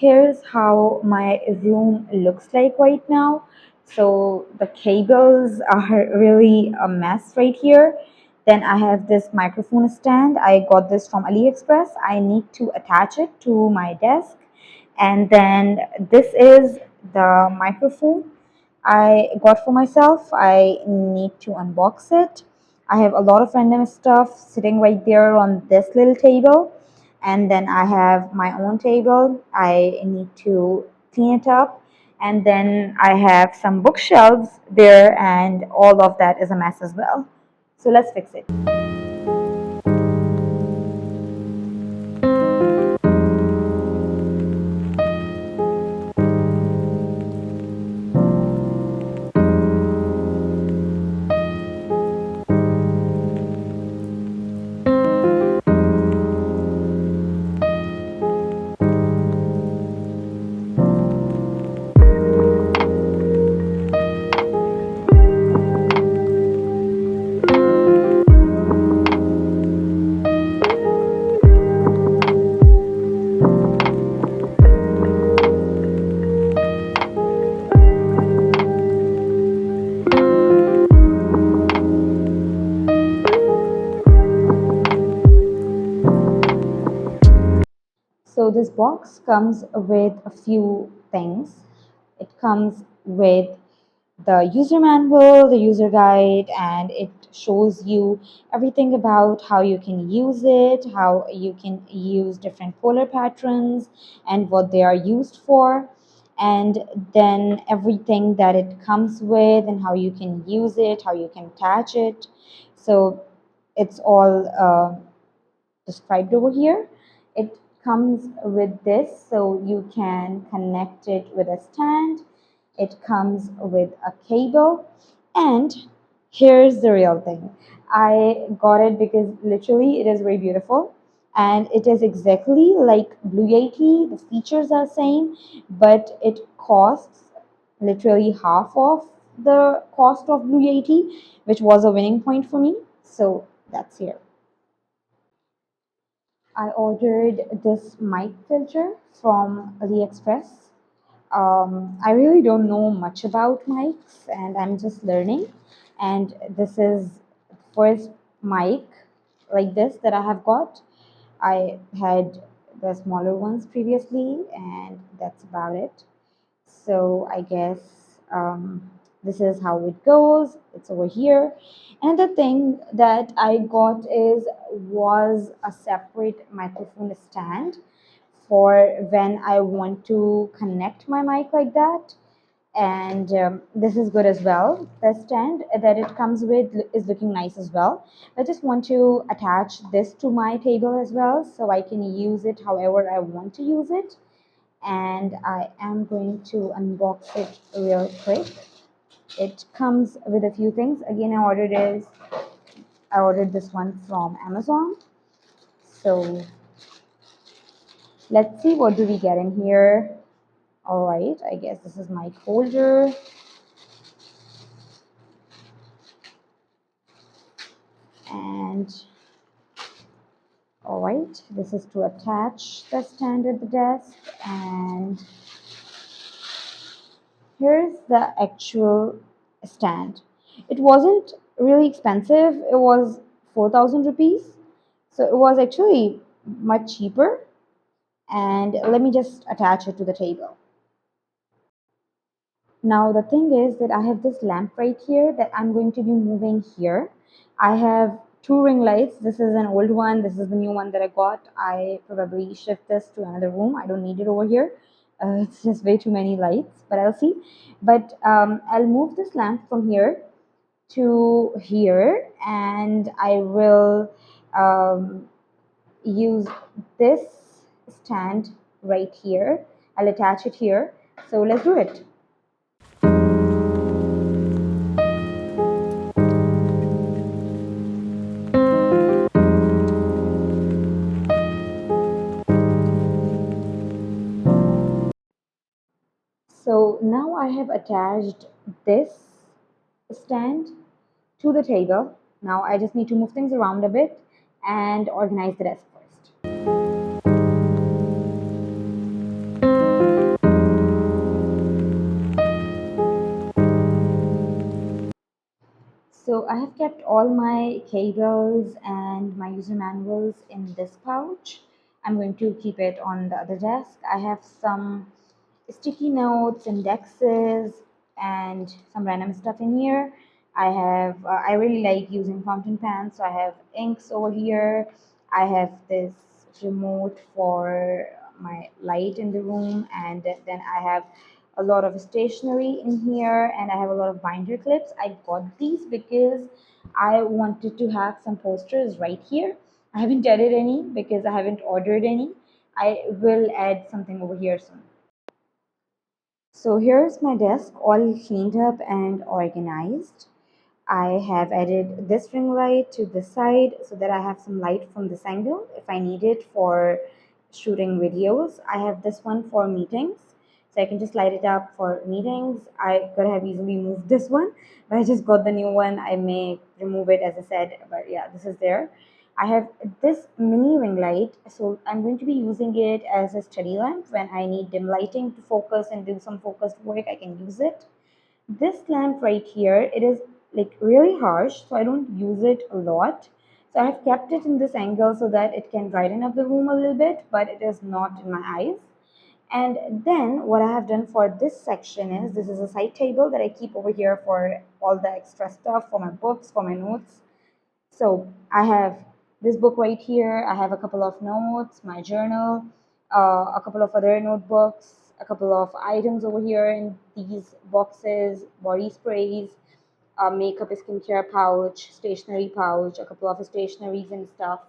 Here's how my room looks like right now. So the cables are really a mess right here. Then I have this microphone stand. I got this from AliExpress. I need to attach it to my desk. And then this is the microphone I got for myself. I need to unbox it. I have a lot of random stuff sitting right there on this little table. And then I have my own table. I need to clean it up. And then I have some bookshelves there, and all of that is a mess as well. So let's fix it. So this box comes with a few things. It comes with the user manual, the user guide, and it shows you everything about how you can use it, how you can use different polar patterns and what they are used for, and then everything that it comes with and how you can use it, how you can attach it. So it's all described over here. It comes with this, so you can connect it with a stand. It comes with a cable, and here's the real thing. I got it because literally it is very beautiful, and it is exactly like Blue Yeti. The features are same, but it costs literally half of the cost of Blue Yeti, which was a winning point for me. So that's here. I ordered this mic filter from AliExpress. I really don't know much about mics and I'm just learning. And this is the first mic like this that I have got. I had the smaller ones previously, and that's about it. So I guess this is how it goes. It's over here. And the thing that I got was a separate microphone stand for when I want to connect my mic like that. And this is good as well. The stand that it comes with is looking nice as well. I just want to attach this to my table as well, so I can use it however I want to use it. And I am going to unbox it real quick. It comes with a few things. Again, I ordered this one from Amazon. So let's see, what do we get in here. All right, I guess this is my holder. And all right, this is to attach the stand at the desk. And here's the actual stand. It wasn't really expensive. It was 4,000 rupees. So it was actually much cheaper. And let me just attach it to the table. Now the thing is that I have this lamp right here that I'm going to be moving here. I have two ring lights. This is an old one. This is the new one that I got. I probably shift this to another room. I don't need it over here. It's just way too many lights, but I'll see. But I'll move this lamp from here to here, and I will use this stand right here. I'll attach it here. So let's do it. So now I have attached this stand to the table. Now I just need to move things around a bit and organize the desk first. So I have kept all my cables and my user manuals in this pouch. I'm going to keep it on the other desk. I have some sticky notes, indexes, and some random stuff in here. I really like using fountain pens, so I have inks over here. I have this remote for my light in the room, and then I have a lot of stationery in here, and I have a lot of binder clips. I got these because I wanted to have some posters right here. I haven't added any because I haven't ordered any. I will add something over here soon. So here's my desk all cleaned up and organized. I have added this ring light to the side so that I have some light from this angle if I need it for shooting videos. I have this one for meetings, so I can just light it up for meetings. I could have easily moved this one, but I just got the new one. I may remove it as I said, but yeah, this is there. I have this mini ring light, so I'm going to be using it as a study lamp. When I need dim lighting to focus and do some focused work, I can use it. This lamp right here, it is like really harsh, so I don't use it a lot. So I've kept it in this angle so that it can brighten up the room a little bit, but it is not in my eyes. And then what I have done for this section is, this is a side table that I keep over here for all the extra stuff, for my books, for my notes. So I have this book right here. I have a couple of notes, my journal, a couple of other notebooks, a couple of items over here in these boxes, body sprays, makeup, skincare pouch, stationery pouch, a couple of stationeries and stuff,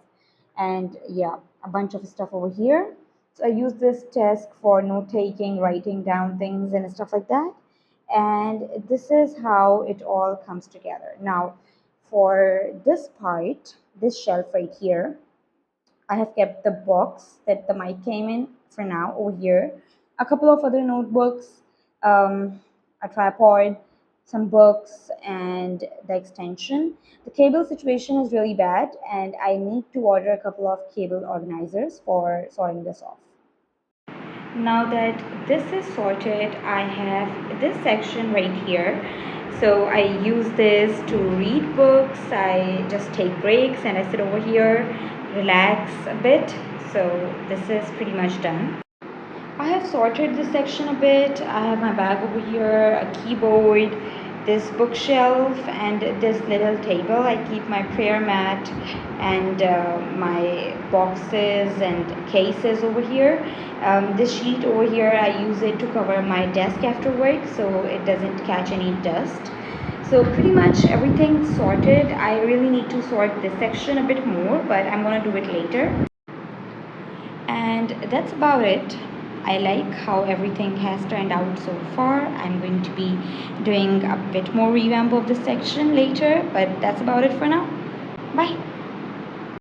and yeah, a bunch of stuff over here. So I use this desk for note taking, writing down things and stuff like that. And this is how it all comes together. Now, for this part, this shelf right here, I have kept the box that the mic came in for now over here, a couple of other notebooks, a tripod, some books, and the extension. The cable situation is really bad, and I need to order a couple of cable organizers for sorting this off. Now that this is sorted, I have this section right here. So I use this to read books. I just take breaks and I sit over here, relax a bit. So this is pretty much done. I have sorted this section a bit. I have my bag over here, a keyboard, this bookshelf, and this little table. I keep my prayer mat and my boxes and cases over here. This sheet over here, I use it to cover my desk after work so it doesn't catch any dust. So pretty much everything sorted. I really need to sort this section a bit more, but I'm gonna do it later. And that's about it. I like how everything has turned out so far. I'm going to be doing a bit more revamp of this section later, but that's about it for now. Bye.